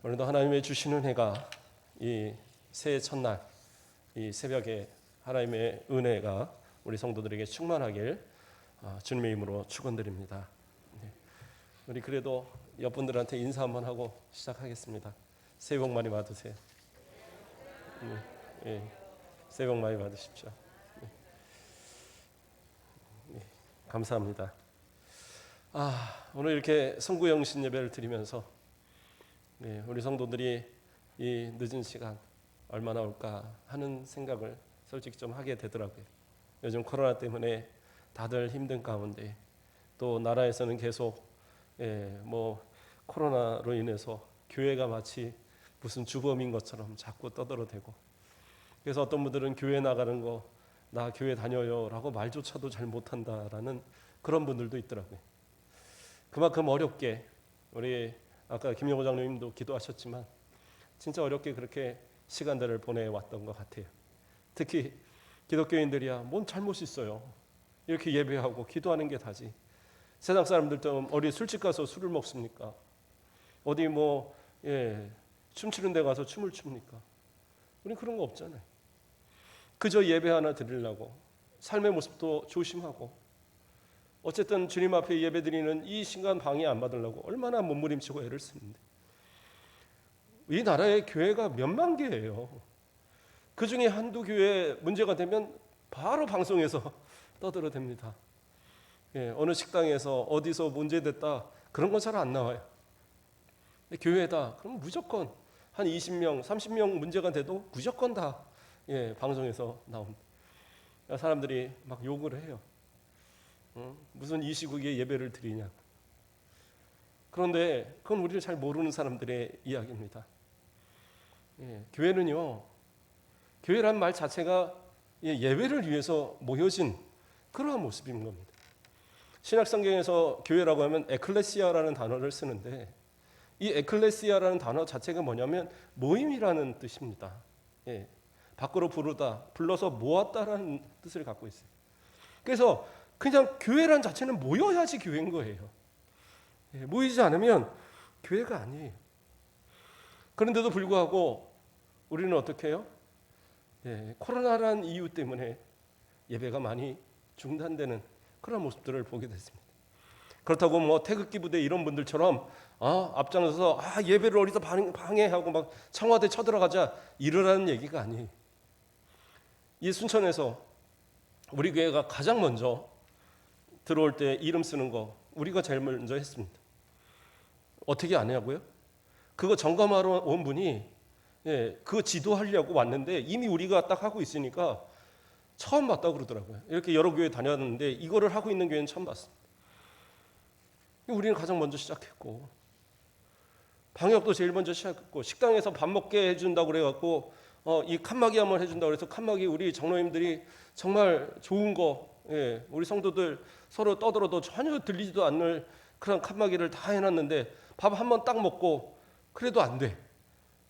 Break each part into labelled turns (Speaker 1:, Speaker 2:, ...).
Speaker 1: 오늘도 하나님의 주시는 은혜가 이 새해 첫날 이 새벽에 하나님의 은혜가 우리 성도들에게 충만하길 주님의 이름으로 축원드립니다. 우리 그래도 옆분들한테 인사 한번 하고 시작하겠습니다. 새해 복 많이 받으세요. 새해 복 많이 받으십시오. 감사합니다. 오늘 이렇게 성구영신 예배를 드리면서 우리 성도들이 이 늦은 시간 얼마나 올까 하는 생각을 솔직히 좀 하게 되더라고요. 요즘 코로나 때문에 다들 힘든 가운데 또 나라에서는 계속 코로나로 인해서 교회가 마치 무슨 주범인 것처럼 자꾸 떠들어대고, 그래서 어떤 분들은 교회 나가는 거 나 교회 다녀요 라고 말조차도 잘 못한다라는 그런 분들도 있더라고요. 그만큼 어렵게 우리 아까 김영호 장로님도 기도하셨지만 진짜 어렵게 그렇게 시간들을 보내왔던 것 같아요. 특히 기독교인들이야 뭔 잘못이 있어요. 이렇게 예배하고 기도하는 게 다지. 세상 사람들도 어디 술집 가서 술을 먹습니까? 어디 춤추는 데 가서 춤을 춥니까? 우린 그런 거 없잖아요. 그저 예배 하나 드리려고 삶의 모습도 조심하고 어쨌든 주님 앞에 예배 드리는 이 시간 방해 안 받으려고 얼마나 몸부림치고 애를 쓰는데, 이 나라의 교회가 몇만 개예요. 그 중에 한두 교회 문제가 되면 바로 방송에서 떠들어댑니다. 어느 식당에서 어디서 문제됐다 그런 건 잘 안 나와요. 근데 교회다 그럼 무조건 한 20명 30명 문제가 돼도 무조건 다 방송에서 나옵니다. 사람들이 막 욕을 해요. 무슨 이 시국에 예배를 드리냐. 그런데 그건 우리를 잘 모르는 사람들의 이야기입니다. 교회는요, 교회란 말 자체가 예배를 위해서 모여진 그러한 모습인 겁니다. 신약성경에서 교회라고 하면 에클레시아라는 단어를 쓰는데, 이 에클레시아라는 단어 자체가 뭐냐면 모임이라는 뜻입니다. 밖으로 부르다, 불러서 모았다라는 뜻을 갖고 있어요. 그래서 그냥 교회란 자체는 모여야지 교회인 거예요. 모이지 않으면 교회가 아니에요. 그런데도 불구하고 우리는 어떻게 해요? 코로나라는 이유 때문에 예배가 많이 중단되는 그런 모습들을 보게 됐습니다. 그렇다고 태극기 부대 이런 분들처럼 앞장서서 예배를 어디서 방해하고 막 청와대 쳐들어가자 이러라는 얘기가 아니에요. 이 순천에서 우리 교회가 가장 먼저 들어올 때 이름 쓰는 거 우리가 제일 먼저 했습니다. 어떻게 아냐고요? 그거 점검하러 온 분이 그거 지도하려고 왔는데 이미 우리가 딱 하고 있으니까 처음 봤다고 그러더라고요. 이렇게 여러 교회 다녔는데 이거를 하고 있는 교회는 처음 봤습니다. 우리는 가장 먼저 시작했고, 방역도 제일 먼저 시작했고, 식당에서 밥 먹게 해준다고 그래갖고 이 칸막이 한번 해준다고 그래서 칸막이 우리 장로님들이 정말 좋은 거, 우리 성도들 서로 떠들어도 전혀 들리지도 않는 그런 칸막이를 다 해놨는데 밥 한 번 딱 먹고 그래도 안 돼.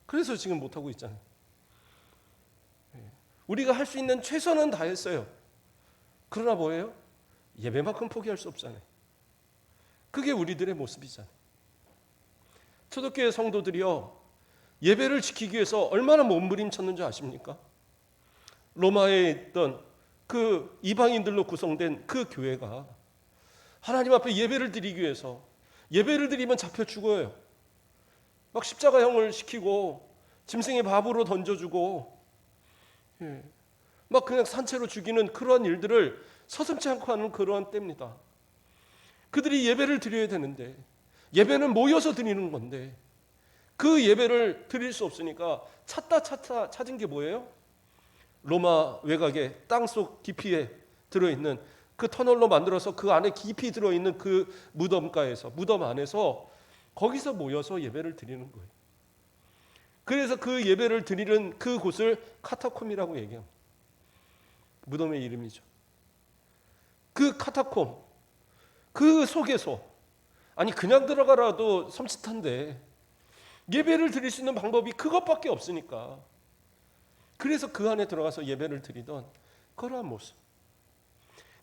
Speaker 1: 그래서 지금 못하고 있잖아요. 우리가 할 수 있는 최선은 다 했어요. 그러나 뭐예요? 예배만큼 포기할 수 없잖아요. 그게 우리들의 모습이잖아요. 초대교회 성도들이요, 예배를 지키기 위해서 얼마나 몸부림쳤는지 아십니까? 로마에 있던 그 이방인들로 구성된 그 교회가 하나님 앞에 예배를 드리기 위해서, 예배를 드리면 잡혀 죽어요. 막 십자가형을 시키고 짐승의 밥으로 던져주고 막 그냥 산채로 죽이는 그러한 일들을 서슴지 않고 하는 그러한 때입니다. 그들이 예배를 드려야 되는데, 예배는 모여서 드리는 건데 그 예배를 드릴 수 없으니까 찾은 게 뭐예요? 로마 외곽의 땅속 깊이에 들어있는 그 터널로 만들어서 그 안에 깊이 들어있는 그 무덤가에서, 무덤 안에서 거기서 모여서 예배를 드리는 거예요. 그래서 그 예배를 드리는 그 곳을 카타콤이라고 얘기합니다. 무덤의 이름이죠. 그 카타콤, 그 속에서, 아니 그냥 들어가라도 섬찟한데 예배를 드릴 수 있는 방법이 그것밖에 없으니까, 그래서 그 안에 들어가서 예배를 드리던 그러한 모습,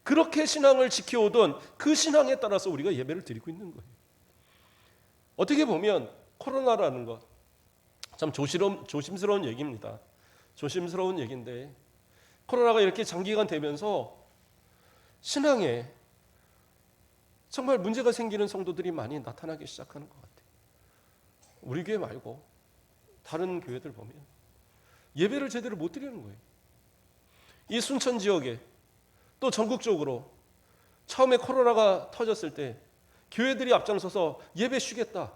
Speaker 1: 그렇게 신앙을 지켜오던 그 신앙에 따라서 우리가 예배를 드리고 있는 거예요. 어떻게 보면 코로나라는 것, 참 조심스러운 얘기입니다. 조심스러운 얘기인데 코로나가 이렇게 장기간 되면서 신앙에 정말 문제가 생기는 성도들이 많이 나타나기 시작하는 것 같아요. 우리 교회 말고 다른 교회들 보면 예배를 제대로 못 드리는 거예요. 이 순천 지역에 또 전국적으로 처음에 코로나가 터졌을 때 교회들이 앞장서서 예배 쉬겠다.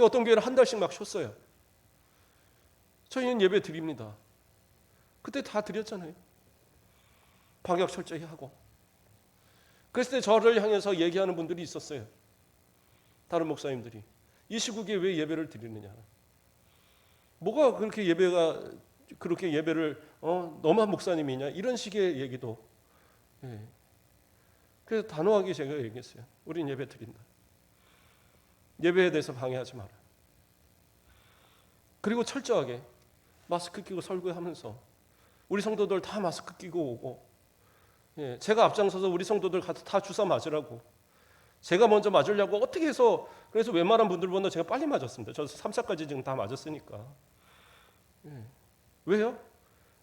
Speaker 1: 어떤 교회는 한 달씩 막 쉬었어요. 저희는 예배 드립니다. 그때 다 드렸잖아요. 방역 철저히 하고. 그랬을 때 저를 향해서 얘기하는 분들이 있었어요. 다른 목사님들이. 이 시국에 왜 예배를 드리느냐. 뭐가 그렇게 예배를 너무한 목사님이냐. 이런 식의 얘기도. 예. 그래서 단호하게 제가 얘기했어요. 우린 예배 드린다. 예배에 대해서 방해하지 마라. 그리고 철저하게 마스크 끼고 설교하면서 우리 성도들 다 마스크 끼고 오고, 예, 제가 앞장서서 우리 성도들 가서 다 주사 맞으라고, 제가 먼저 맞으려고 어떻게 해서, 그래서 웬만한 분들보다 제가 빨리 맞았습니다. 저 3차까지 지금 다 맞았으니까. 예. 왜요?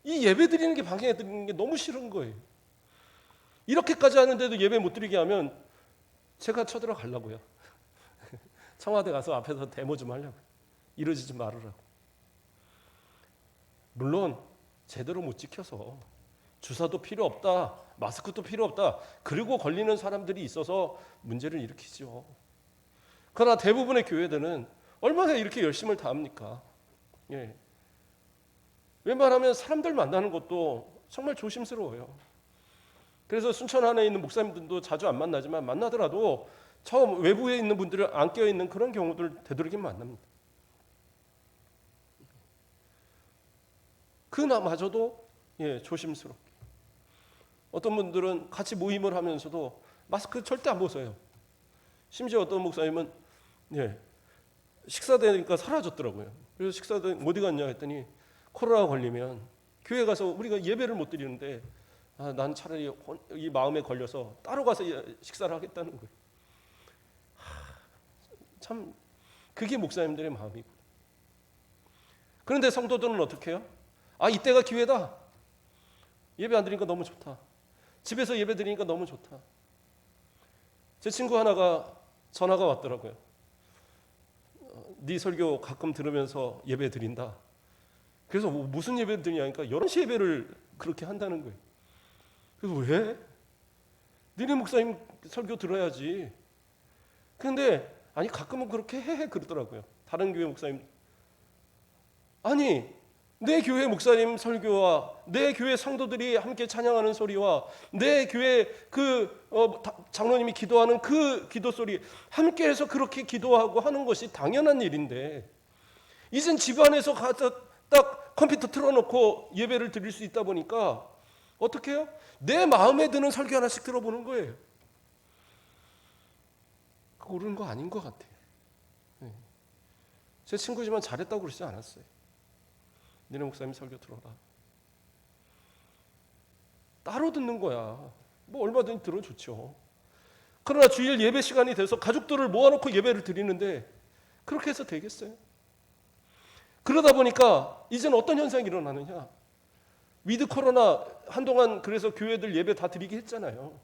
Speaker 1: 이 예배 드리는 게 방해 드리는 게 너무 싫은 거예요. 이렇게까지 하는데도 예배 못 드리게 하면 제가 쳐들어가려고요. 청와대 가서 앞에서 데모 좀 하려고. 이러지 좀 말으라고. 물론 제대로 못 지켜서 주사도 필요 없다, 마스크도 필요 없다, 그리고 걸리는 사람들이 있어서 문제를 일으키죠. 그러나 대부분의 교회들은 얼마나 이렇게 열심을 다합니까? 예. 웬만하면 사람들 만나는 것도 정말 조심스러워요. 그래서 순천 안에 있는 목사님들도 자주 안 만나지만 만나더라도 처음 외부에 있는 분들을 안 껴있는 그런 경우들 되도록이면 만납니다. 그나마저도 조심스럽게. 어떤 분들은 같이 모임을 하면서도 마스크 절대 안 벗어요. 심지어 어떤 목사님은 식사 되니까 사라졌더라고요. 그래서 식사 어디 갔냐 했더니 코로나 걸리면 교회 가서 우리가 예배를 못 드리는데 난 차라리 이 마음에 걸려서 따로 가서 식사를 하겠다는 거예요. 참 그게 목사님들의 마음이고. 그런데 성도들은 어떻게 해요? 이때가 기회다. 예배 안 드리니까 너무 좋다. 집에서 예배 드리니까 너무 좋다. 제 친구 하나가 전화가 왔더라고요. 네 설교 가끔 들으면서 예배 드린다. 그래서 무슨 예배 드리냐니까 11시 예배를 그렇게 한다는 거예요. 그래서 왜? 니네 목사님 설교 들어야지. 근데 가끔은 그렇게 해 그러더라고요. 다른 교회 목사님. 내 교회 목사님 설교와 내 교회 성도들이 함께 찬양하는 소리와 내 교회 장로님이 기도하는 그 기도 소리 함께해서 그렇게 기도하고 하는 것이 당연한 일인데, 이젠 집안에서 가서 딱 컴퓨터 틀어놓고 예배를 드릴 수 있다 보니까 어떻게 해요? 내 마음에 드는 설교 하나씩 들어보는 거예요. 그거 옳은 거 아닌 것 같아요. 제 친구지만 잘했다고 그러지 않았어요. 니네 목사님 설교 들어라. 따로 듣는 거야. 뭐 얼마든지 들어주죠. 그러나 주일 예배 시간이 돼서 가족들을 모아놓고 예배를 드리는데 그렇게 해서 되겠어요? 그러다 보니까 이제는 어떤 현상이 일어나느냐. 위드 코로나 한동안 그래서 교회들 예배 다 드리게 했잖아요.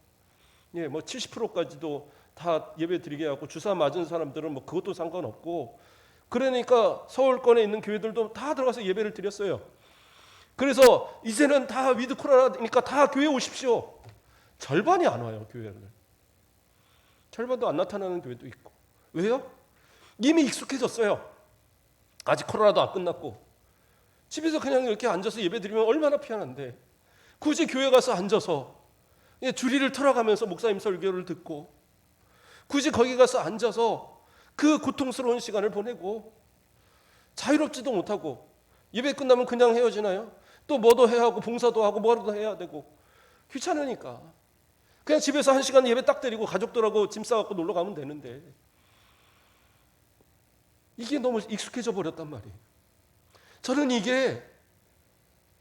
Speaker 1: 뭐 70%까지도 다 예배 드리게 하고 주사 맞은 사람들은 뭐 그것도 상관없고, 그러니까 서울권에 있는 교회들도 다 들어가서 예배를 드렸어요. 그래서 이제는 다 위드 코로나니까 다 교회 오십시오. 절반이 안 와요, 교회를. 절반도 안 나타나는 교회도 있고. 왜요? 이미 익숙해졌어요. 아직 코로나도 안 끝났고. 집에서 그냥 이렇게 앉아서 예배 드리면 얼마나 편한데, 굳이 교회 가서 앉아서 주리를 틀어가면서 목사님 설교를 듣고, 굳이 거기 가서 앉아서 그 고통스러운 시간을 보내고 자유롭지도 못하고, 예배 끝나면 그냥 헤어지나요? 또 뭐도 해야 하고 봉사도 하고 뭐라도 해야 되고 귀찮으니까 그냥 집에서 1시간 예배 딱 드리고 가족들하고 짐 싸갖고 놀러 가면 되는데, 이게 너무 익숙해져 버렸단 말이에요. 저는 이게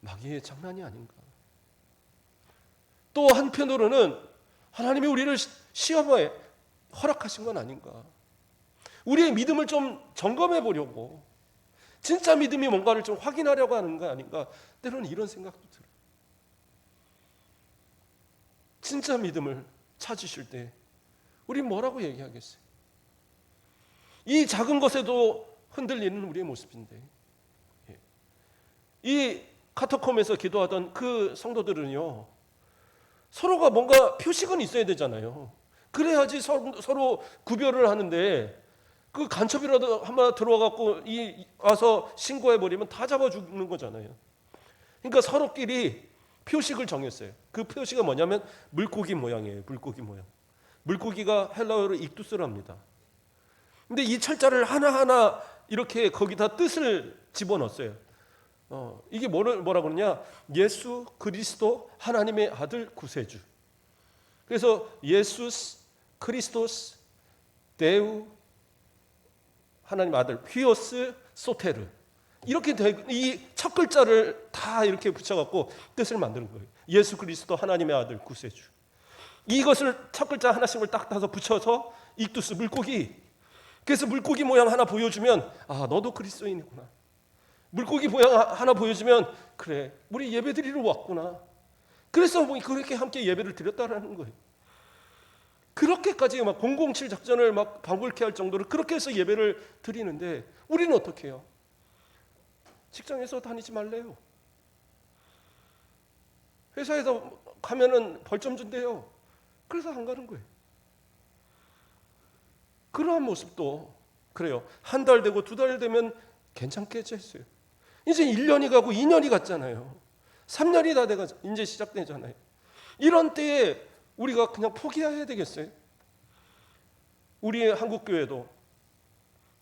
Speaker 1: 마귀의 장난이 아닌가. 또 한편으로는 하나님이 우리를 시험에 허락하신 건 아닌가. 우리의 믿음을 좀 점검해 보려고, 진짜 믿음이 뭔가를 좀 확인하려고 하는 거 아닌가? 때로는 이런 생각도 들어요. 진짜 믿음을 찾으실 때 우리 뭐라고 얘기하겠어요? 이 작은 것에도 흔들리는 우리의 모습인데, 이 카타콤에서 기도하던 그 성도들은요, 서로가 뭔가 표식은 있어야 되잖아요. 그래야지 서로 구별을 하는데, 그 간첩이라도 한번 들어와갖고 와서 신고해버리면 다 잡아 죽는 거잖아요. 그러니까 서로끼리 표식을 정했어요. 그 표식은 뭐냐면 물고기 모양이에요. 물고기 모양. 물고기가 헬라어로 익두스랍니다. 근데 이 철자를 하나하나 이렇게 거기다 뜻을 집어넣었어요. 이게 뭐라 그러냐? 예수 그리스도 하나님의 아들 구세주. 그래서 예수스 크리스토스 데우 하나님 아들 휘오스 소테르, 이렇게 이 첫 글자를 다 이렇게 붙여갖고 뜻을 만드는 거예요. 예수 그리스도 하나님의 아들 구세주. 이것을 첫 글자 하나씩을 딱 따서 붙여서 익두스 물고기. 그래서 물고기 모양 하나 보여주면 너도 그리스도인이구나. 물고기 모양 하나 보여주면 그래 우리 예배 드리러 왔구나. 그래서 그렇게 함께 예배를 드렸다라는 거예요. 그렇게까지 막 007 작전을 막 방불케 할 정도로 그렇게 해서 예배를 드리는데, 우리는 어떻게 해요? 직장에서 다니지 말래요. 회사에서 가면은 벌점 준대요. 그래서 안 가는 거예요. 그러한 모습도 그래요. 한 달 되고 두 달 되면 괜찮겠지 했어요. 이제 1년이 가고 2년이 갔잖아요. 3년이 다 돼가 이제 시작되잖아요. 이런 때에 우리가 그냥 포기해야 되겠어요? 우리 한국교회도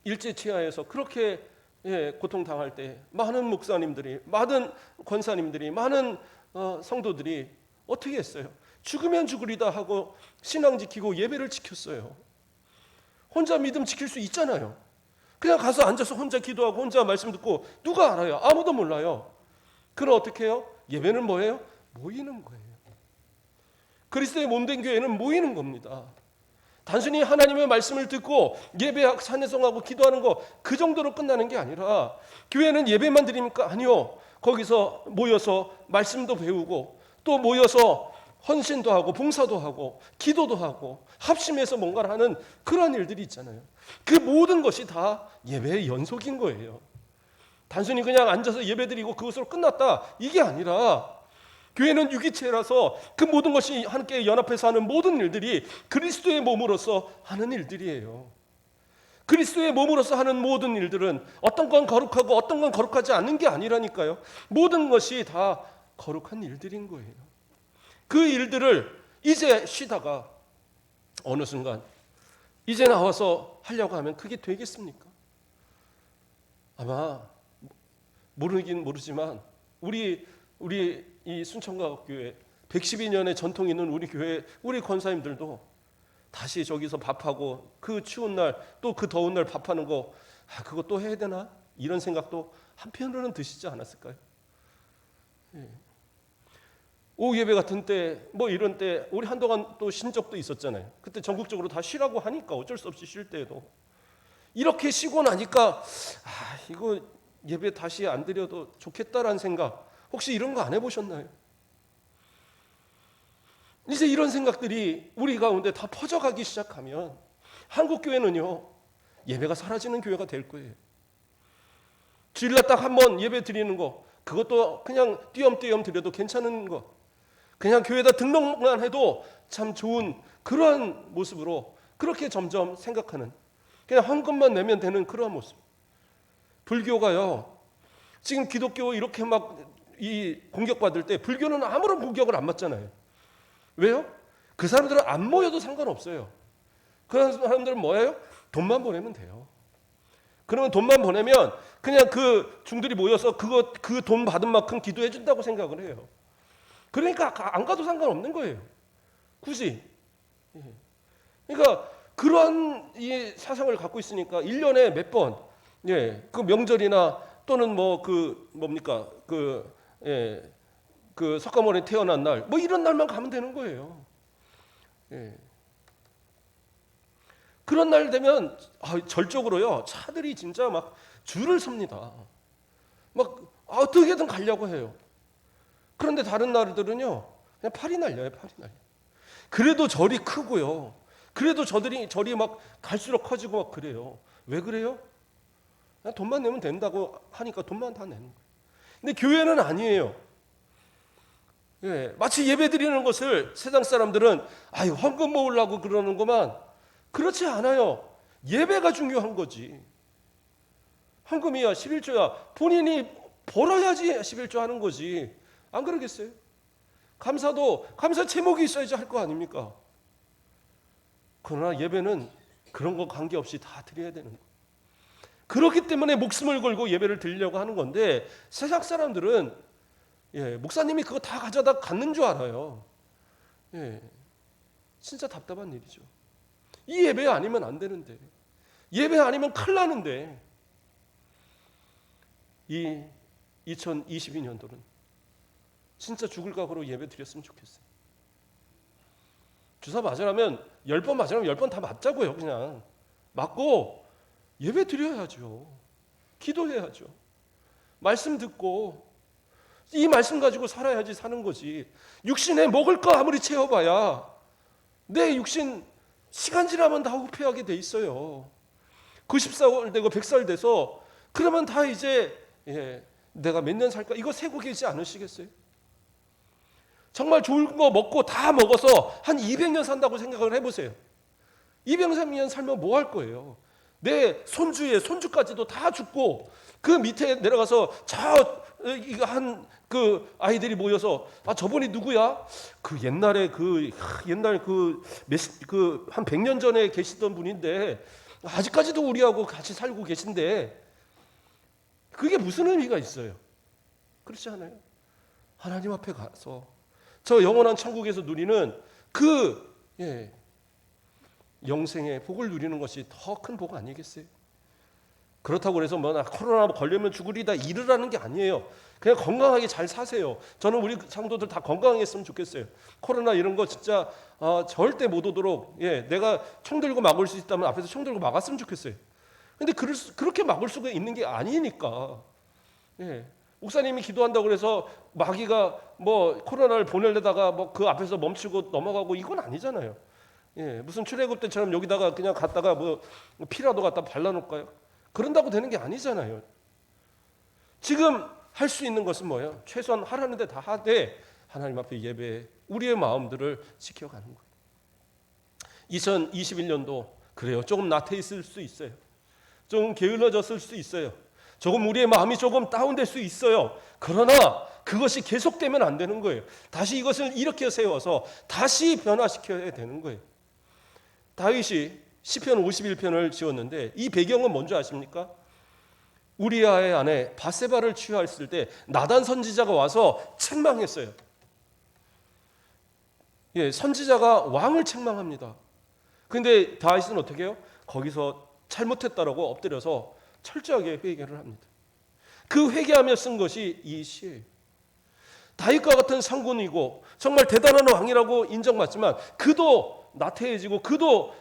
Speaker 1: 일제치하에서 그렇게 고통당할 때 많은 목사님들이, 많은 권사님들이, 많은 성도들이 어떻게 했어요? 죽으면 죽으리다 하고 신앙 지키고 예배를 지켰어요. 혼자 믿음 지킬 수 있잖아요. 그냥 가서 앉아서 혼자 기도하고 혼자 말씀 듣고 누가 알아요? 아무도 몰라요. 그럼 어떻게 해요? 예배는 뭐예요? 모이는 거예요. 그리스도의 몸된 교회는 모이는 겁니다. 단순히 하나님의 말씀을 듣고 예배하고 찬송하고 기도하는 거 그 정도로 끝나는 게 아니라, 교회는 예배만 드립니까? 아니요. 거기서 모여서 말씀도 배우고 또 모여서 헌신도 하고 봉사도 하고 기도도 하고 합심해서 뭔가를 하는 그런 일들이 있잖아요. 그 모든 것이 다 예배의 연속인 거예요. 단순히 그냥 앉아서 예배드리고 그것으로 끝났다, 이게 아니라 교회는 유기체라서 그 모든 것이 함께 연합해서 하는 모든 일들이 그리스도의 몸으로서 하는 일들이에요. 그리스도의 몸으로서 하는 모든 일들은 어떤 건 거룩하고 어떤 건 거룩하지 않는 게 아니라니까요. 모든 것이 다 거룩한 일들인 거예요. 그 일들을 이제 쉬다가 어느 순간 이제 나와서 하려고 하면 그게 되겠습니까? 아마 모르긴 모르지만 우리 이 순천가교회 112년의 전통이 있는 우리 교회 우리 권사님들도 다시 저기서 밥하고 그 추운 날 또 그 더운 날 밥하는 거 그거 또 해야 되나? 이런 생각도 한편으로는 드시지 않았을까요? 오후 예배 같은 때 뭐 이런 때 우리 한동안 또 쉰 적도 있었잖아요. 그때 전국적으로 다 쉬라고 하니까 어쩔 수 없이 쉴 때에도 이렇게 쉬고 나니까 이거 예배 다시 안 드려도 좋겠다라는 생각, 혹시 이런 거 안 해보셨나요? 이제 이런 생각들이 우리 가운데 다 퍼져가기 시작하면 한국교회는요 예배가 사라지는 교회가 될 거예요. 주일날 딱 한 번 예배 드리는 거, 그것도 그냥 띄엄띄엄 드려도 괜찮은 거, 그냥 교회에다 등록만 해도 참 좋은 그러한 모습으로 그렇게 점점 생각하는, 그냥 헌금만 내면 되는 그러한 모습. 불교가요 지금 기독교 이렇게 막 이 공격받을 때 불교는 아무런 공격을 안 맞잖아요. 왜요? 그 사람들은 안 모여도 상관없어요. 그런 사람들은 뭐예요? 돈만 보내면 돼요. 그러면 돈만 보내면 그냥 그 중들이 모여서 그 돈 받은 만큼 기도해 준다고 생각을 해요. 그러니까 안 가도 상관없는 거예요. 굳이. 그러니까 그런 이 사상을 갖고 있으니까 1년에 몇 번, 그 명절이나 또는 뭐 그 뭡니까 그 석가모니 태어난 날, 뭐 이런 날만 가면 되는 거예요. 그런 날 되면 절적으로요 차들이 진짜 막 줄을 섭니다. 막 어떻게든 가려고 해요. 그런데 다른 나라들은요, 그냥 팔이 날려요, 팔이 날려. 그래도 절이 크고요. 그래도 절이 막 갈수록 커지고 막 그래요. 왜 그래요? 그냥 돈만 내면 된다고 하니까 돈만 다 내는 거예요. 근데 교회는 아니에요. 예, 마치 예배 드리는 것을 세상 사람들은 아유 헌금 모으려고 그러는 것만, 그렇지 않아요. 예배가 중요한 거지. 헌금이야 11조야 본인이 벌어야지 11조 하는 거지. 안 그러겠어요? 감사 제목이 있어야지 할 거 아닙니까? 그러나 예배는 그런 거 관계없이 다 드려야 되는 거예요. 그렇기 때문에 목숨을 걸고 예배를 드리려고 하는 건데, 세상 사람들은 목사님이 그거 다 가져다 갖는 줄 알아요. 진짜 답답한 일이죠. 이 예배 아니면 안 되는데, 예배 아니면 큰일 나는데, 이 2022년도는 진짜 죽을 각오로 예배 드렸으면 좋겠어요. 주사 맞으라면 10번 맞으라면 10번 다 맞자고요. 그냥 맞고 예배 드려야죠. 기도해야죠. 말씀 듣고 이 말씀 가지고 살아야지 사는 거지. 육신에 먹을 거 아무리 채워봐야 내 육신 시간 지나면 다 후퇴하게 돼 있어요. 90살 되고 100살 돼서 그러면 다 이제 내가 몇 년 살까 이거 세고 계시지 않으시겠어요? 정말 좋은 거 먹고 다 먹어서 한 200년 산다고 생각을 해보세요. 200년 살면 뭐 할 거예요? 내 손주의 손주까지도 다 죽고 그 밑에 내려가서 이거 한 그 아이들이 모여서 저분이 누구야? 그 옛날에 옛날 한 100년 전에 계시던 분인데 아직까지도 우리하고 같이 살고 계신데 그게 무슨 의미가 있어요? 그렇지 않아요? 하나님 앞에 가서 저 영원한 천국에서 누리는 영생의 복을 누리는 것이 더 큰 복 아니겠어요? 그렇다고 해서 나 코로나 걸리면 죽으리다 이르라는 게 아니에요. 그냥 건강하게 잘 사세요. 저는 우리 성도들 다 건강했으면 좋겠어요. 코로나 이런 거 진짜 절대 못 오도록 내가 총 들고 막을 수 있다면 앞에서 총 들고 막았으면 좋겠어요. 근데 그렇게 막을 수가 있는 게 아니니까. 목사님이 기도한다고 그래서 마귀가 코로나를 보내려다가 그 앞에서 멈추고 넘어가고 이건 아니잖아요. 무슨 출애굽 때처럼 여기다가 그냥 갔다가 피라도 갖다 발라놓을까요? 그런다고 되는 게 아니잖아요. 지금 할 수 있는 것은 뭐예요? 최소한 하라는 데 다 하되 하나님 앞에 예배에 우리의 마음들을 지켜가는 거예요. 2021년도 그래요. 조금 나태해 있을 수 있어요. 좀 게을러졌을 수 있어요. 조금 우리의 마음이 조금 다운될 수 있어요. 그러나 그것이 계속되면 안 되는 거예요. 다시 이것을 일으켜 세워서 다시 변화시켜야 되는 거예요. 다윗이 시편 51편을 지었는데 이 배경은 뭔지 아십니까? 우리아의 아내 바세바를 취하했을 때 나단 선지자가 와서 책망했어요. 선지자가 왕을 책망합니다. 근데 다윗은 어떻게 해요? 거기서 잘못했다라고 엎드려서 철저하게 회개를 합니다. 그 회개하며 쓴 것이 이 시예요. 다윗과 같은 상군이고 정말 대단한 왕이라고 인정받지만 그도 나태해지고 그도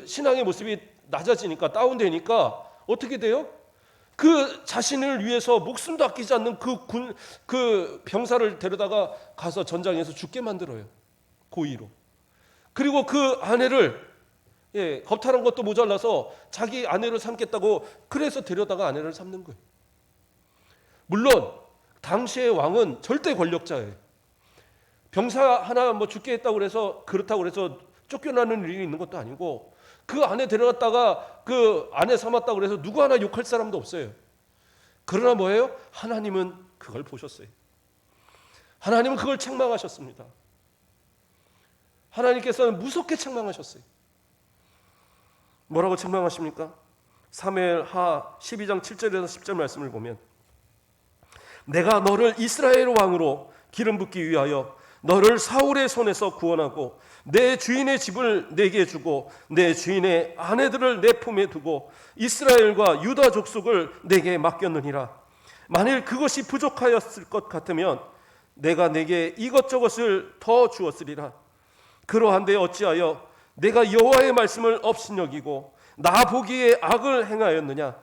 Speaker 1: 신앙의 모습이 낮아지니까 다운되니까 어떻게 돼요? 그 자신을 위해서 목숨도 아끼지 않는 그 병사를 데려다가 가서 전장에서 죽게 만들어요. 고의로. 그리고 그 아내를 겁탈한 것도 모자라서 자기 아내로 삼겠다고 그래서 데려다가 아내를 삼는 거예요. 물론 당시의 왕은 절대 권력자예요. 병사 하나 죽게 했다고 그래서 그렇다고 그래서 쫓겨나는 일이 있는 것도 아니고 그 아내 데려갔다가 그 아내 삼았다고 그래서 누구 하나 욕할 사람도 없어요. 그러나 뭐예요? 하나님은 그걸 보셨어요. 하나님은 그걸 책망하셨습니다. 하나님께서는 무섭게 책망하셨어요. 뭐라고 책망하십니까? 사무엘하 12장 7절에서 10절 말씀을 보면 내가 너를 이스라엘 왕으로 기름 붓기 위하여 너를 사울의 손에서 구원하고 내 주인의 집을 내게 주고 내 주인의 아내들을 내 품에 두고 이스라엘과 유다 족속을 내게 맡겼느니라. 만일 그것이 부족하였을 것 같으면 내가 내게 이것저것을 더 주었으리라. 그러한데 어찌하여 내가 여호와의 말씀을 업신여기고 나 보기에 악을 행하였느냐?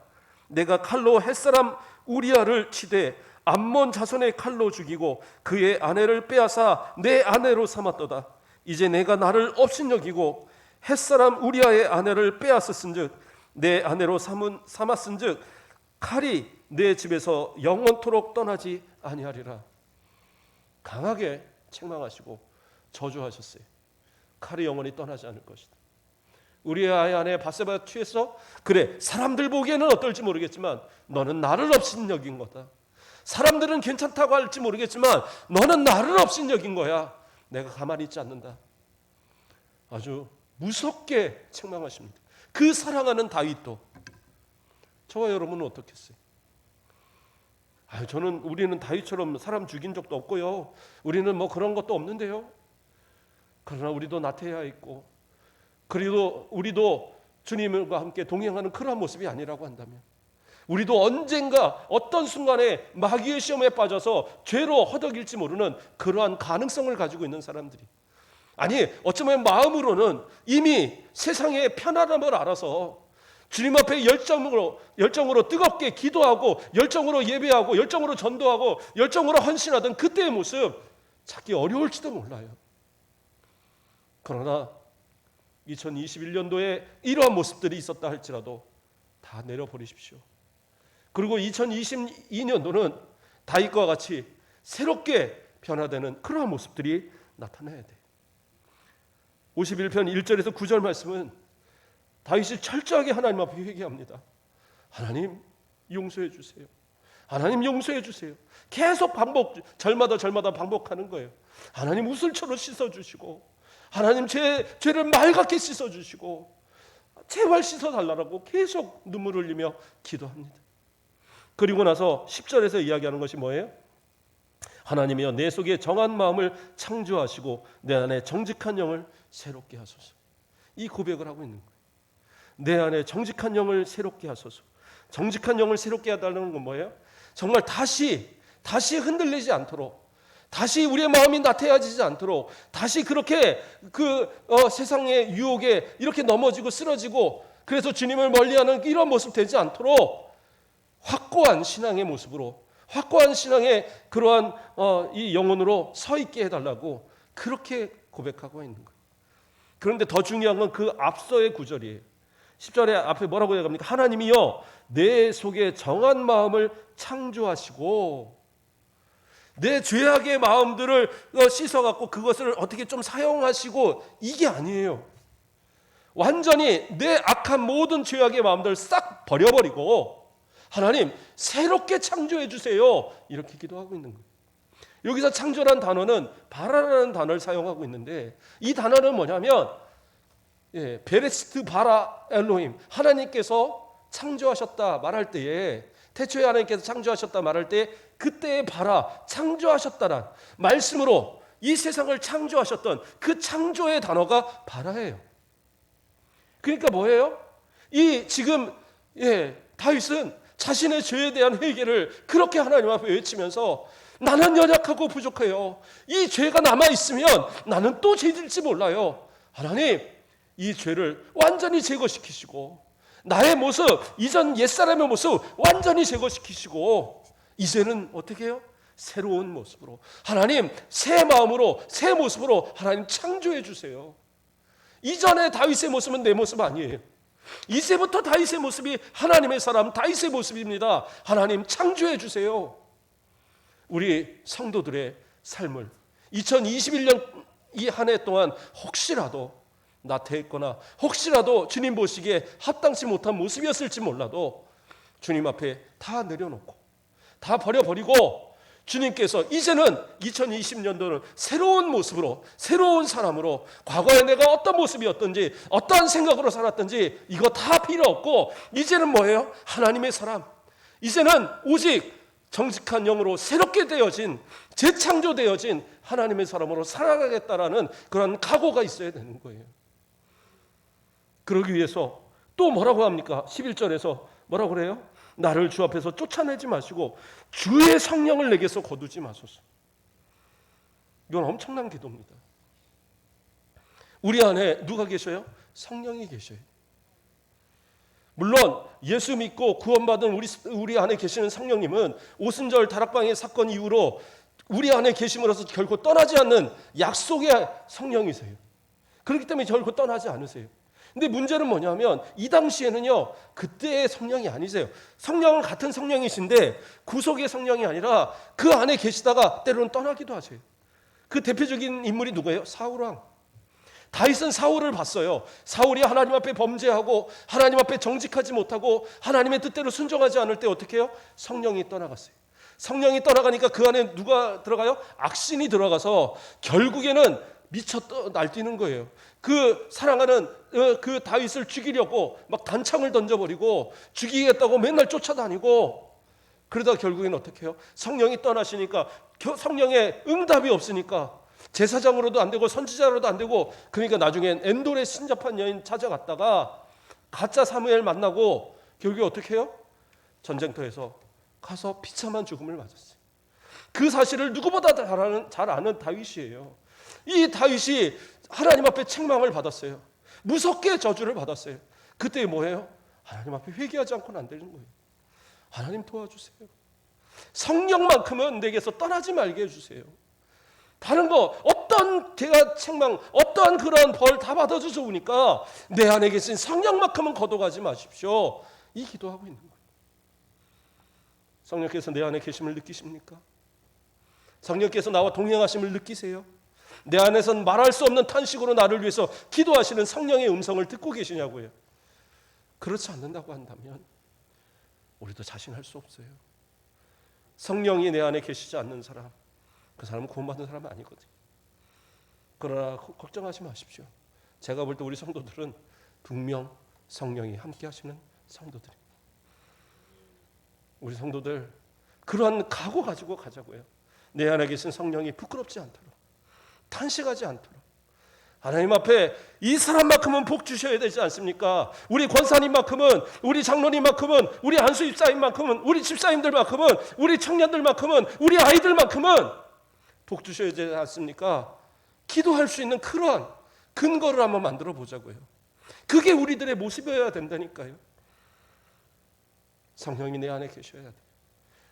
Speaker 1: 내가 칼로 햇사람 우리아를 치되 암몬 자손의 칼로 죽이고 그의 아내를 빼앗아 내 아내로 삼았도다. 이제 내가 나를 업신여기고 햇사람 우리아의 아내를 빼앗았은즉 내 아내로 삼았은즉 칼이 내 집에서 영원토록 떠나지 아니하리라. 강하게 책망하시고 저주하셨어요. 칼이 영원히 떠나지 않을 것이다. 우리의 아내 바세바가 취해서 그래 사람들 보기에는 어떨지 모르겠지만 너는 나를 업신여긴 거다. 사람들은 괜찮다고 할지 모르겠지만 너는 나를 업신여긴 거야. 내가 가만히 있지 않는다. 아주 무섭게 책망하십니다. 그 사랑하는 다윗도. 저와 여러분은 어떻겠어요? 우리는 다윗처럼 사람 죽인 적도 없고요. 우리는 뭐 그런 것도 없는데요. 그러나 우리도 나태해야 있고, 그리고 우리도 주님과 함께 동행하는 그러한 모습이 아니라고 한다면, 우리도 언젠가 어떤 순간에 마귀의 시험에 빠져서 죄로 허덕일지 모르는 그러한 가능성을 가지고 있는 사람들이, 아니 어쩌면 마음으로는 이미 세상의 편안함을 알아서 주님 앞에 열정으로 뜨겁게 기도하고 열정으로 예배하고 열정으로 전도하고 열정으로 헌신하던 그때의 모습 찾기 어려울지도 몰라요. 그러나 2021년도에 이러한 모습들이 있었다 할지라도 다 내려버리십시오. 그리고 2022년도는 다윗과 같이 새롭게 변화되는 그러한 모습들이 나타나야 돼요. 51편 1절에서 9절 말씀은 다윗이 철저하게 하나님 앞에 회개합니다. 하나님 용서해 주세요. 하나님 용서해 주세요. 계속 절마다 반복하는 거예요. 하나님 우슬초로 씻어주시고, 하나님 죄를 맑게 씻어주시고, 제발 씻어달라고 계속 눈물을 흘리며 기도합니다. 그리고 나서 10절에서 이야기하는 것이 뭐예요? 하나님이여 내 속에 정한 마음을 창조하시고 내 안에 정직한 영을 새롭게 하소서. 이 고백을 하고 있는 거예요. 내 안에 정직한 영을 새롭게 하소서. 정직한 영을 새롭게 해달라는 건 뭐예요? 정말 다시 흔들리지 않도록, 다시 우리의 마음이 나태해지지 않도록, 다시 그렇게 세상의 유혹에 이렇게 넘어지고 쓰러지고 그래서 주님을 멀리하는 이런 모습 되지 않도록 확고한 신앙의 모습으로, 확고한 신앙의 그러한 이 영혼으로 서 있게 해달라고 그렇게 고백하고 있는 거예요. 그런데 더 중요한 건 그 앞서의 구절이에요. 10절에 앞에 뭐라고 얘기합니까? 하나님이여 내 속에 정한 마음을 창조하시고, 내 죄악의 마음들을 씻어갖고 그것을 어떻게 좀 사용하시고, 이게 아니에요. 완전히 내 악한 모든 죄악의 마음들을 싹 버려버리고 하나님 새롭게 창조해 주세요. 이렇게 기도하고 있는 거예요. 여기서 창조란 단어는 바라라는 단어를 사용하고 있는데, 이 단어는 뭐냐면 베레시트 바라 엘로힘, 하나님께서 창조하셨다 말할 때에, 태초에 하나님께서 창조하셨다 말할 때 그때의 바라, 창조하셨다란 말씀으로 이 세상을 창조하셨던 그 창조의 단어가 바라예요. 그러니까 뭐예요? 지금 다윗은 자신의 죄에 대한 회개를 그렇게 하나님 앞에 외치면서 나는 연약하고 부족해요. 이 죄가 남아있으면 나는 또 죄질지 몰라요. 하나님 이 죄를 완전히 제거시키시고, 나의 모습, 이전 옛사람의 모습 완전히 제거시키시고, 이제는 어떻게 해요? 새로운 모습으로, 하나님 새 마음으로 새 모습으로 하나님 창조해 주세요. 이전의 다윗의 모습은 내 모습 아니에요. 이제부터 다윗의 모습이 하나님의 사람 다윗의 모습입니다. 하나님 창조해 주세요. 우리 성도들의 삶을 2021년 이 한 해 동안 혹시라도 나태했거나 혹시라도 주님 보시기에 합당치 못한 모습이었을지 몰라도 주님 앞에 다 내려놓고 다 버려버리고, 주님께서 이제는 2020년도는 새로운 모습으로, 새로운 사람으로, 과거에 내가 어떤 모습이었던지 어떠한 생각으로 살았던지 이거 다 필요 없고, 이제는 뭐예요? 하나님의 사람, 이제는 오직 정직한 영으로 새롭게 되어진, 재창조되어진 하나님의 사람으로 살아가겠다라는 그런 각오가 있어야 되는 거예요. 그러기 위해서 또 뭐라고 합니까? 11절에서 뭐라고 그래요? 나를 주 앞에서 쫓아내지 마시고 주의 성령을 내게서 거두지 마소서. 이건 엄청난 기도입니다. 우리 안에 누가 계셔요? 성령이 계셔요. 물론 예수 믿고 구원받은 우리 안에 계시는 성령님은 오순절 다락방의 사건 이후로 우리 안에 계심으로써 결코 떠나지 않는 약속의 성령이세요. 그렇기 때문에 결코 떠나지 않으세요. 근데 문제는 뭐냐면 이 당시에는요, 그때의 성령이 아니세요. 성령은 같은 성령이신데 구속의 성령이 아니라 그 안에 계시다가 때로는 떠나기도 하세요. 그 대표적인 인물이 누구예요? 사울왕. 다윗은 사울을 봤어요. 사울이 하나님 앞에 범죄하고 하나님 앞에 정직하지 못하고 하나님의 뜻대로 순종하지 않을 때 어떻게 해요? 성령이 떠나갔어요. 성령이 떠나가니까 그 안에 누가 들어가요? 악신이 들어가서 결국에는 미쳐 날뛰는 거예요. 그 사랑하는 그 다윗을 죽이려고 막 단창을 던져버리고 죽이겠다고 맨날 쫓아다니고, 그러다 결국엔 어떻게 해요? 성령이 떠나시니까 성령의 응답이 없으니까 제사장으로도 안 되고 선지자로도 안 되고, 그러니까 나중엔 엔돌에 신접한 여인 찾아갔다가 가짜 사무엘 만나고 결국에 어떻게 해요? 전쟁터에서 가서 비참한 죽음을 맞았어요. 그 사실을 누구보다 잘 아는 다윗이에요. 이 다윗이 하나님 앞에 책망을 받았어요. 무섭게 저주를 받았어요. 그때 뭐예요? 하나님 앞에 회개하지 않고는 안 되는 거예요. 하나님 도와주세요. 성령만큼은 내게서 떠나지 말게 해주세요. 다른 거 어떤 제가 책망, 어떠한 그런 벌 다 받아도 좋으니까 내 안에 계신 성령만큼은 거둬가지 마십시오. 이 기도하고 있는 거예요. 성령께서 내 안에 계심을 느끼십니까? 성령께서 나와 동행하심을 느끼세요? 내 안에선 말할 수 없는 탄식으로 나를 위해서 기도하시는 성령의 음성을 듣고 계시냐고요. 그렇지 않는다고 한다면 우리도 자신할 수 없어요. 성령이 내 안에 계시지 않는 사람, 그 사람은 구원받은 사람은 아니거든요. 그러나 걱정하지 마십시오. 제가 볼 때 우리 성도들은 분명 성령이 함께 하시는 성도들입니다. 우리 성도들 그러한 각오 가지고 가자고요. 내 안에 계신 성령이 부끄럽지 않도록, 탄식하지 않도록, 하나님 앞에 이 사람만큼은 복 주셔야 되지 않습니까? 우리 권사님만큼은, 우리 장로님만큼은, 우리 안수 집사님만큼은, 우리 집사님들만큼은, 우리 청년들만큼은, 우리 아이들만큼은 복 주셔야 되지 않습니까? 기도할 수 있는 그러한 근거를 한번 만들어 보자고요. 그게 우리들의 모습이어야 된다니까요. 성령이 내 안에 계셔야 돼요.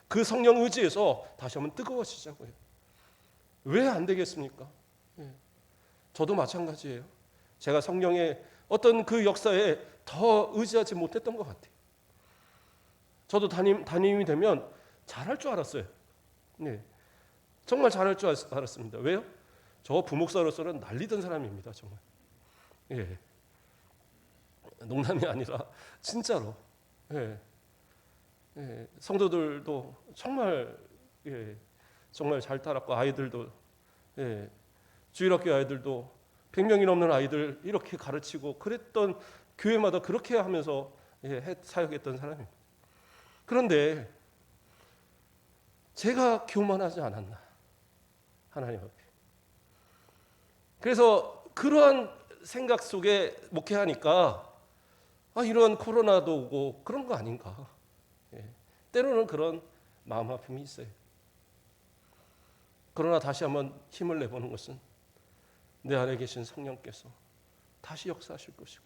Speaker 1: 그 성령 의지에서 다시 한번 뜨거워지자고요. 왜 안 되겠습니까? 저도 마찬가지예요. 제가 성령의 어떤 그 역사에 더 의지하지 못했던 것 같아요. 저도 담임이 되면 잘할 줄 알았어요. 네, 정말 잘할 줄 알았습니다. 왜요? 저 부목사로서는 난리던 사람입니다. 정말. 예, 농담이 아니라 진짜로. 예. 예, 성도들도 정말 정말 잘 따랐고, 아이들도 주일학교 아이들도 100명이 넘는 아이들 이렇게 가르치고 그랬던, 교회마다 그렇게 하면서 사역했던 사람입니다. 그런데 제가 교만하지 않았나, 하나님 앞에. 그래서 그러한 생각 속에 목회하니까 이런 코로나도 오고 그런 거 아닌가. 때로는 그런 마음 아픔이 있어요. 그러나 다시 한번 힘을 내보는 것은 내 안에 계신 성령께서 다시 역사하실 것이고,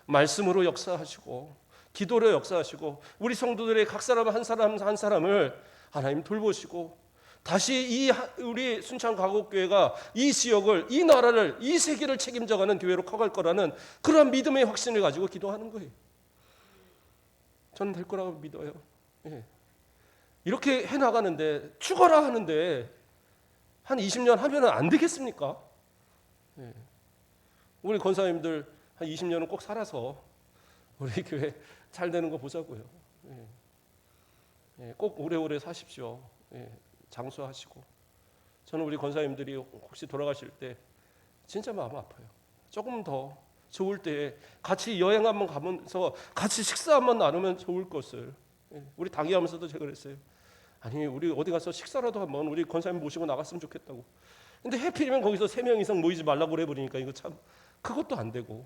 Speaker 1: 말씀으로 역사하시고, 기도로 역사하시고, 우리 성도들의 각 사람 한 사람 한 사람을 하나님 돌보시고, 다시 우리 순창 가곡교회가 이 지역을, 이 나라를, 이 세계를 책임져가는 교회로 커갈 거라는 그런 믿음의 확신을 가지고 기도하는 거예요. 저는 될 거라고 믿어요. 이렇게 해나가는데, 죽어라 하는데 한 20년 하면 안 되겠습니까? 우리 권사님들 한 20년은 꼭 살아서 우리 교회 잘 되는 거 보자고요. 꼭 오래오래 사십시오. 장수하시고. 저는 우리 권사님들이 혹시 돌아가실 때 진짜 마음 아파요. 조금 더 좋을 때 같이 여행 한번 가면서 같이 식사 한번 나누면 좋을 것을. 우리 당회하면서도 제가 그랬어요. 아니, 우리 어디 가서 식사라도 한번 우리 권사님 모시고 나갔으면 좋겠다고. 근데 해필이면 거기서 3명 이상 모이지 말라고 그래버리니까 이거 참, 그것도 안 되고.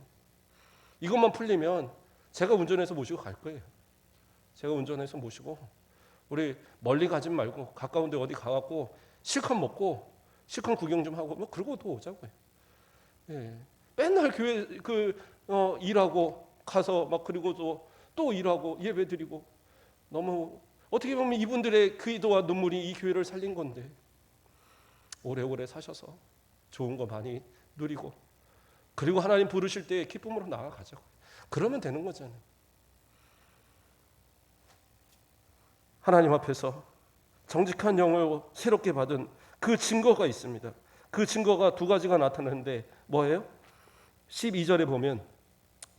Speaker 1: 이것만 풀리면 제가 운전해서 모시고 갈 거예요. 제가 운전해서 모시고 우리 멀리 가진 말고 가까운 데 어디 가갖고 실컷 먹고 실컷 구경 좀 하고 뭐 그러고 또 오자고요. 맨날 교회 일하고 가서 막, 그리고 또 또 일하고 예배 드리고, 너무 어떻게 보면 이분들의 기도와 눈물이 이 교회를 살린 건데, 오래오래 사셔서 좋은 거 많이 누리고, 그리고 하나님 부르실 때 기쁨으로 나아가자고. 그러면 되는 거잖아요. 하나님 앞에서 정직한 영을 새롭게 받은 그 증거가 있습니다. 그 증거가 두 가지가 나타나는데 뭐예요? 12절에 보면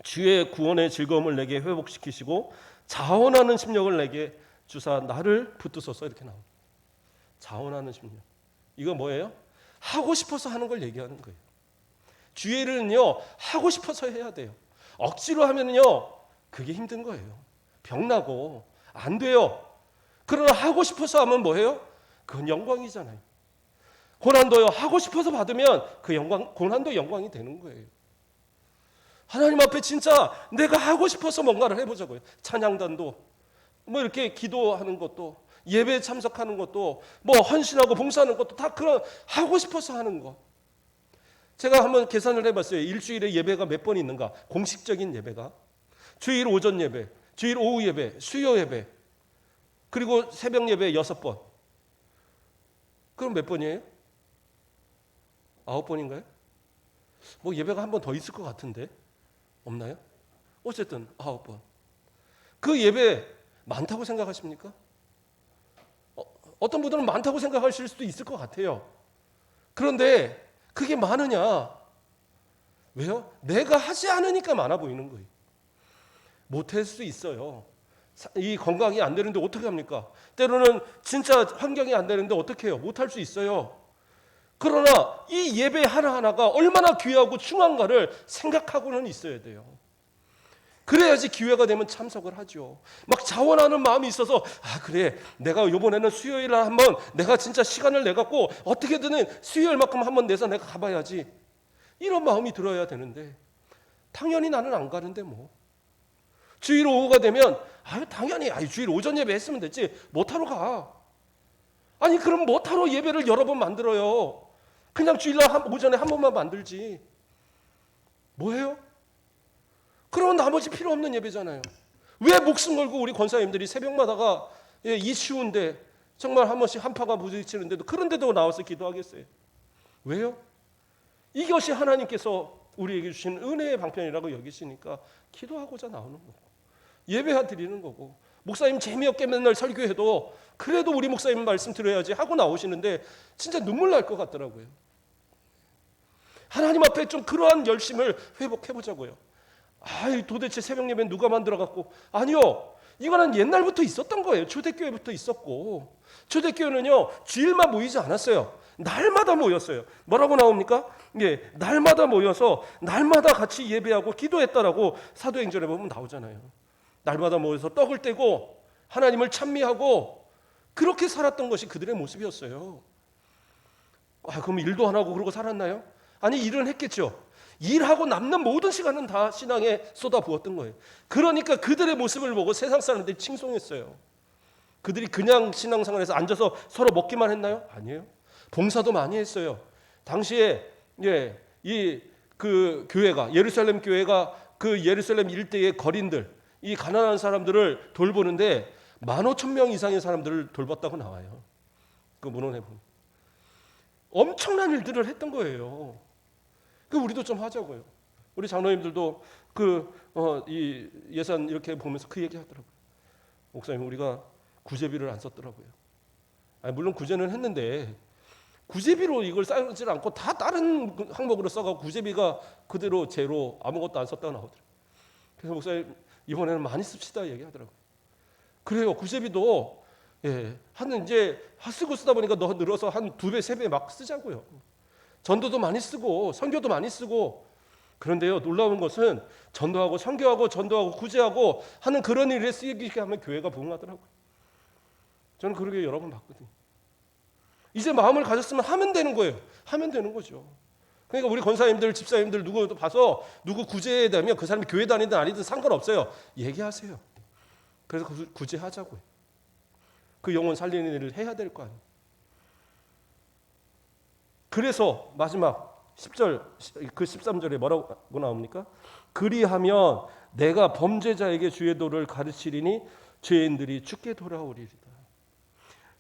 Speaker 1: 주의 구원의 즐거움을 내게 회복시키시고 자원하는 심령을 내게 주사 나를 붙드소서, 이렇게 나옵니다. 자원하는 심령. 이거 뭐예요? 하고 싶어서 하는 걸 얘기하는 거예요. 주의 일은요, 하고 싶어서 해야 돼요. 억지로 하면요, 그게 힘든 거예요. 병나고 안 돼요. 그러나 하고 싶어서 하면 뭐예요? 그건 영광이잖아요. 고난도요, 하고 싶어서 받으면 그 영광, 고난도 영광이 되는 거예요. 하나님 앞에 진짜 내가 하고 싶어서 뭔가를 해보자고요. 찬양단도, 뭐 이렇게 기도하는 것도, 예배에 참석하는 것도, 뭐 헌신하고 봉사하는 것도 다 그런 하고 싶어서 하는 거. 제가 한번 계산을 해봤어요. 일주일에 예배가 몇 번 있는가? 공식적인 예배가 주일 오전 예배, 주일 오후 예배, 수요 예배, 그리고 새벽 예배 6번. 그럼 몇 번이에요? 9번인가요? 뭐 예배가 한 번 더 있을 것 같은데 없나요? 어쨌든 9번. 그 예배 많다고 생각하십니까? 어떤 분들은 많다고 생각하실 수도 있을 것 같아요. 그런데 그게 많으냐? 왜요? 내가 하지 않으니까 많아 보이는 거예요. 못할 수 있어요. 이 건강이 안 되는데 어떻게 합니까? 때로는 진짜 환경이 안 되는데 어떻게 해요? 못할 수 있어요. 그러나 이 예배 하나하나가 얼마나 귀하고 중요한가를 생각하고는 있어야 돼요. 그래야지 기회가 되면 참석을 하죠. 막 자원하는 마음이 있어서, 아 그래, 내가 이번에는 수요일에 한번 내가 진짜 시간을 내갖고 어떻게든 수요일만큼 한번 내서 내가 가봐야지, 이런 마음이 들어야 되는데, 당연히 나는 안 가는데 뭐 주일 오후가 되면 당연히 주일 오전 예배 했으면 됐지, 못하러 가. 아니 그럼 못하러 예배를 여러 번 만들어요. 그냥 주일날 오전에 한 번만 만들지 뭐해요? 그러면 나머지 필요 없는 예배잖아요. 왜 목숨 걸고 우리 권사님들이 새벽마다가 이 추운데 정말 한 번씩 한파가 부딪히는데도, 그런데도 나와서 기도하겠어요? 왜요? 이것이 하나님께서 우리에게 주신 은혜의 방편이라고 여기시니까 기도하고자 나오는 거고, 예배 드리는 거고, 목사님 재미없게 맨날 설교해도 그래도 우리 목사님 말씀 들어야지 하고 나오시는데 진짜 눈물 날 것 같더라고요. 하나님 앞에 좀 그러한 열심을 회복해보자고요. 도대체 새벽 예배는 누가 만들어갖고? 아니요, 이거는 옛날부터 있었던 거예요. 초대교회부터 있었고, 초대교회는요 주일만 모이지 않았어요. 날마다 모였어요. 뭐라고 나옵니까? 날마다 모여서 날마다 같이 예배하고 기도했다라고 사도행전에 보면 나오잖아요. 날마다 모여서 떡을 떼고 하나님을 찬미하고 그렇게 살았던 것이 그들의 모습이었어요. 그럼 일도 안 하고 그러고 살았나요? 아니, 일은 했겠죠. 일하고 남는 모든 시간은 다 신앙에 쏟아부었던 거예요. 그러니까 그들의 모습을 보고 세상 사람들이 칭송했어요. 그들이 그냥 신앙생활에서 앉아서 서로 먹기만 했나요? 아니에요. 봉사도 많이 했어요. 당시에 그 교회가, 예루살렘 교회가 그 예루살렘 일대의 거린들, 이 가난한 사람들을 돌보는데 15,000명 이상의 사람들을 돌봤다고 나와요. 그 문헌에 보면 엄청난 일들을 했던 거예요. 우리도 좀 하자고요. 우리 장로님들도 이 예산 이렇게 보면서 그 얘기 하더라고요. 목사님, 우리가 구제비를 안 썼더라고요. 물론 구제는 했는데 구제비로 이걸 쌓지 않고 다 다른 항목으로 써가고 구제비가 그대로 제로 아무것도 안 썼다고 나오더라고요. 그래서 목사님, 이번에는 많이 씁시다 얘기하더라고요. 그래요. 구제비도 이제 쓰고 쓰다 보니까 더 늘어서 한 2배, 3배 막 쓰자고요. 전도도 많이 쓰고 선교도 많이 쓰고. 그런데요, 놀라운 것은 전도하고 선교하고 전도하고 구제하고 하는 그런 일에 쓰이게 하면 교회가 부흥하더라고요. 저는 그렇게 여러 번 봤거든요. 이제 마음을 가졌으면 하면 되는 거예요. 하면 되는 거죠. 그러니까 우리 권사님들, 집사님들 누구 봐서 누구 구제되면 그 사람이 교회 다니든 아니든 상관없어요. 얘기하세요. 그래서 구제하자고요. 그 영혼 살리는 일을 해야 될 거 아니에요. 그래서 마지막 10절 그 13절에 뭐라고 나옵니까? 그리하면 내가 범죄자에게 주의 도를 가르치리니 죄인들이 죽게 돌아오리이다.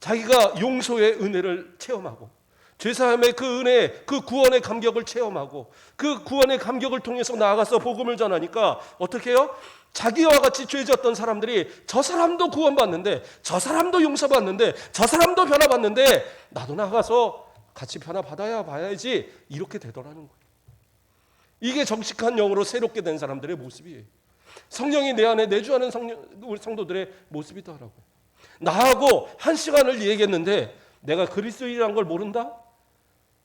Speaker 1: 자기가 용서의 은혜를 체험하고 죄사함의 그 은혜, 그 구원의 감격을 체험하고 그 구원의 감격을 통해서 나아가서 복음을 전하니까 어떻게 해요? 자기와 같이 죄졌던 사람들이 저 사람도 구원받는데 저 사람도 용서받는데 저 사람도 변화받는데 나도 나가서 같이 변화받아야 봐야지 이렇게 되더라는 거예요. 이게 정직한 영으로 새롭게 된 사람들의 모습이에요. 성령이 내 안에 내주하는 우리 성도들의 모습이더라고요. 나하고 한 시간을 얘기했는데 내가 그리스도인이라는 걸 모른다?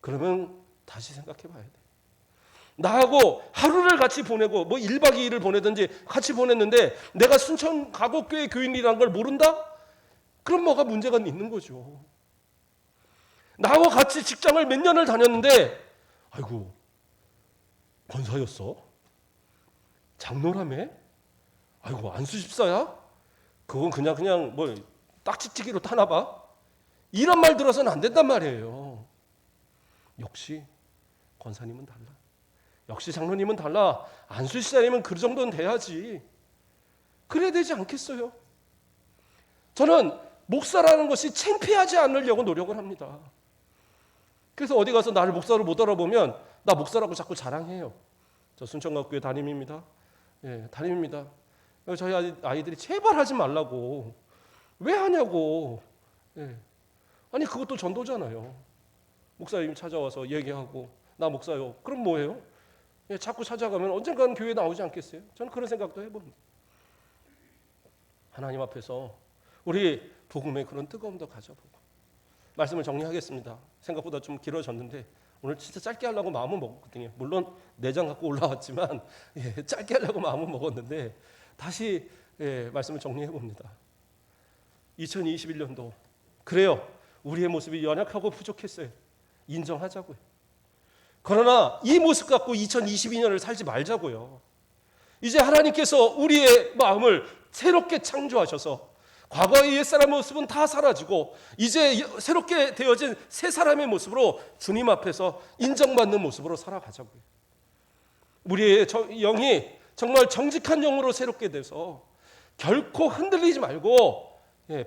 Speaker 1: 그러면 다시 생각해 봐야 돼. 나하고 하루를 같이 보내고 뭐 1박 2일을 보내든지 같이 보냈는데 내가 순천 가곡교회 교인이라는 걸 모른다? 그럼 뭐가 문제가 있는 거죠. 나와 같이 직장을 몇 년을 다녔는데 아이고 권사였어? 장로라며? 아이고 안수집사야? 그건 그냥 뭐 딱지치기로 타나봐? 이런 말 들어서는 안 된단 말이에요. 역시 권사님은 달라. 역시 장로님은 달라. 안수집사님은 그 정도는 돼야지. 그래야 되지 않겠어요? 저는 목사라는 것이 창피하지 않으려고 노력을 합니다. 그래서 어디 가서 나를 목사로 못 알아보면 나 목사라고 자꾸 자랑해요. 저 순천가교회 담임입니다. 예, 담임입니다. 저희 아이들이 제발 하지 말라고. 왜 하냐고. 예. 아니 그것도 전도잖아요. 목사님 찾아와서 얘기하고 나 목사요. 그럼 뭐예요? 예, 자꾸 찾아가면 언젠가는 교회 나오지 않겠어요? 저는 그런 생각도 해봅니다. 하나님 앞에서 우리 복음의 그런 뜨거움도 가져보고 말씀을 정리하겠습니다. 생각보다 좀 길어졌는데 오늘 진짜 짧게 하려고 마음은 먹었거든요. 물론 내장 갖고 올라왔지만 짧게 하려고 마음은 먹었는데 다시 말씀을 정리해 봅니다. 2021년도 그래요. 우리의 모습이 연약하고 부족했어요. 인정하자고요. 그러나 이 모습 갖고 2022년을 살지 말자고요. 이제 하나님께서 우리의 마음을 새롭게 창조하셔서 과거의 옛사람의 모습은 다 사라지고 이제 새롭게 되어진 새 사람의 모습으로 주님 앞에서 인정받는 모습으로 살아가자고요. 우리의 영이 정말 정직한 영으로 새롭게 돼서 결코 흔들리지 말고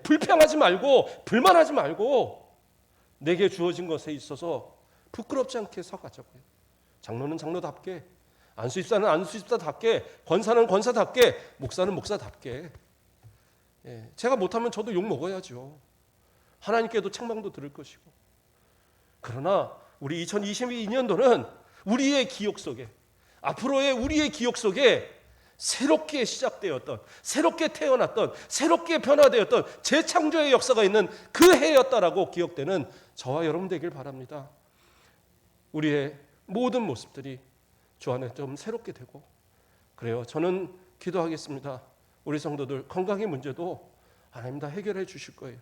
Speaker 1: 불평하지 말고 불만하지 말고 내게 주어진 것에 있어서 부끄럽지 않게 서가자고요. 장로는 장로답게, 안수집사는 안수집사답게, 권사는 권사답게, 목사는 목사답게. 제가 못하면 저도 욕 먹어야죠. 하나님께도 책망도 들을 것이고. 그러나 우리 2022년도는 우리의 기억 속에, 앞으로의 우리의 기억 속에 새롭게 시작되었던, 새롭게 태어났던, 새롭게 변화되었던 재창조의 역사가 있는 그 해였다라고 기억되는 저와 여러분 되길 바랍니다. 우리의 모든 모습들이 주 안에 좀 새롭게 되고 그래요. 저는 기도하겠습니다. 우리 성도들 건강의 문제도 하나님 다 해결해 주실 거예요.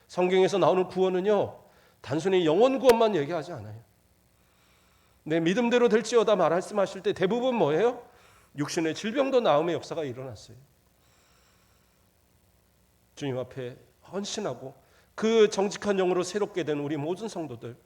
Speaker 1: 성경에서 나오는 구원은요 단순히 영혼 구원만 얘기하지 않아요. 내 믿음대로 될지어다 말씀하실 때 대부분 뭐예요? 육신의 질병도 나음의 역사가 일어났어요. 주님 앞에 헌신하고 그 정직한 영으로 새롭게 된 우리 모든 성도들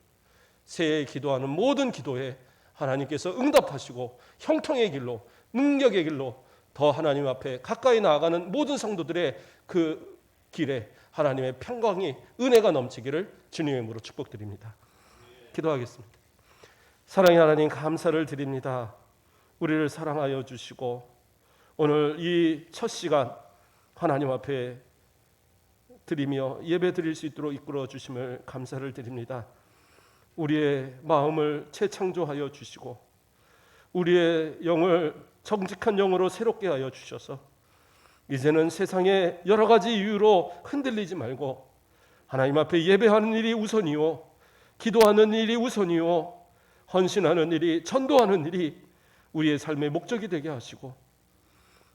Speaker 1: 새해 기도하는 모든 기도에 하나님께서 응답하시고 형통의 길로 능력의 길로 더 하나님 앞에 가까이 나아가는 모든 성도들의 그 길에 하나님의 평강이 은혜가 넘치기를 주님의 이름으로 축복드립니다. 기도하겠습니다. 사랑의 하나님 감사를 드립니다. 우리를 사랑하여 주시고 오늘 이 첫 시간 하나님 앞에 드리며 예배 드릴 수 있도록 이끌어 주심을 감사를 드립니다. 우리의 마음을 재창조하여 주시고 우리의 영을 정직한 영으로 새롭게 하여 주셔서 이제는 세상의 여러 가지 이유로 흔들리지 말고 하나님 앞에 예배하는 일이 우선이요 기도하는 일이 우선이요 헌신하는 일이 전도하는 일이 우리의 삶의 목적이 되게 하시고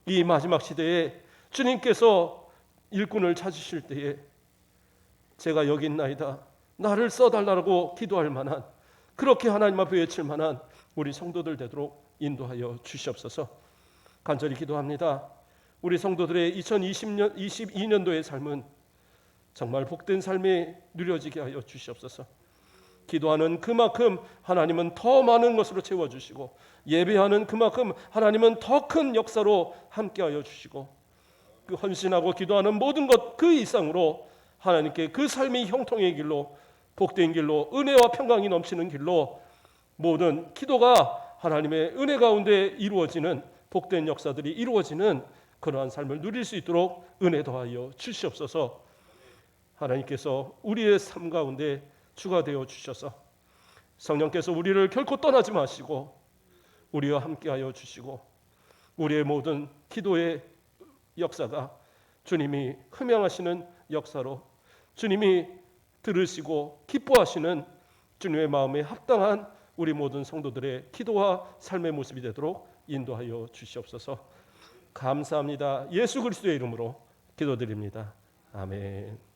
Speaker 1: 이 마지막 시대에 주님께서 일꾼을 찾으실 때에 제가 여기 있나이다 나를 써달라고 기도할 만한 그렇게 하나님 앞에 외칠 만한 우리 성도들 되도록 인도하여 주시옵소서. 간절히 기도합니다. 우리 성도들의 2022년도의 삶은 정말 복된 삶이 누려지게 하여 주시옵소서. 기도하는 그만큼 하나님은 더 많은 것으로 채워주시고, 예배하는 그만큼 하나님은 더 큰 역사로 함께하여 주시고, 그 헌신하고 기도하는 모든 것 그 이상으로 하나님께 그 삶이 형통의 길로, 복된 길로, 은혜와 평강이 넘치는 길로 모든 기도가 하나님의 은혜 가운데 이루어지는 복된 역사들이 이루어지는 그러한 삶을 누릴 수 있도록 은혜 더하여 주시옵소서. 하나님께서 우리의 삶 가운데 주가 되어 주셔서 성령께서 우리를 결코 떠나지 마시고 우리와 함께하여 주시고, 우리의 모든 기도의 역사가 주님이 흠양하시는 역사로, 주님이 들으시고 기뻐하시는 주님의 마음에 합당한 우리 모든 성도들의 기도와 삶의 모습이 되도록 인도하여 주시옵소서. 감사합니다. 예수 그리스도의 이름으로 기도드립니다. 아멘.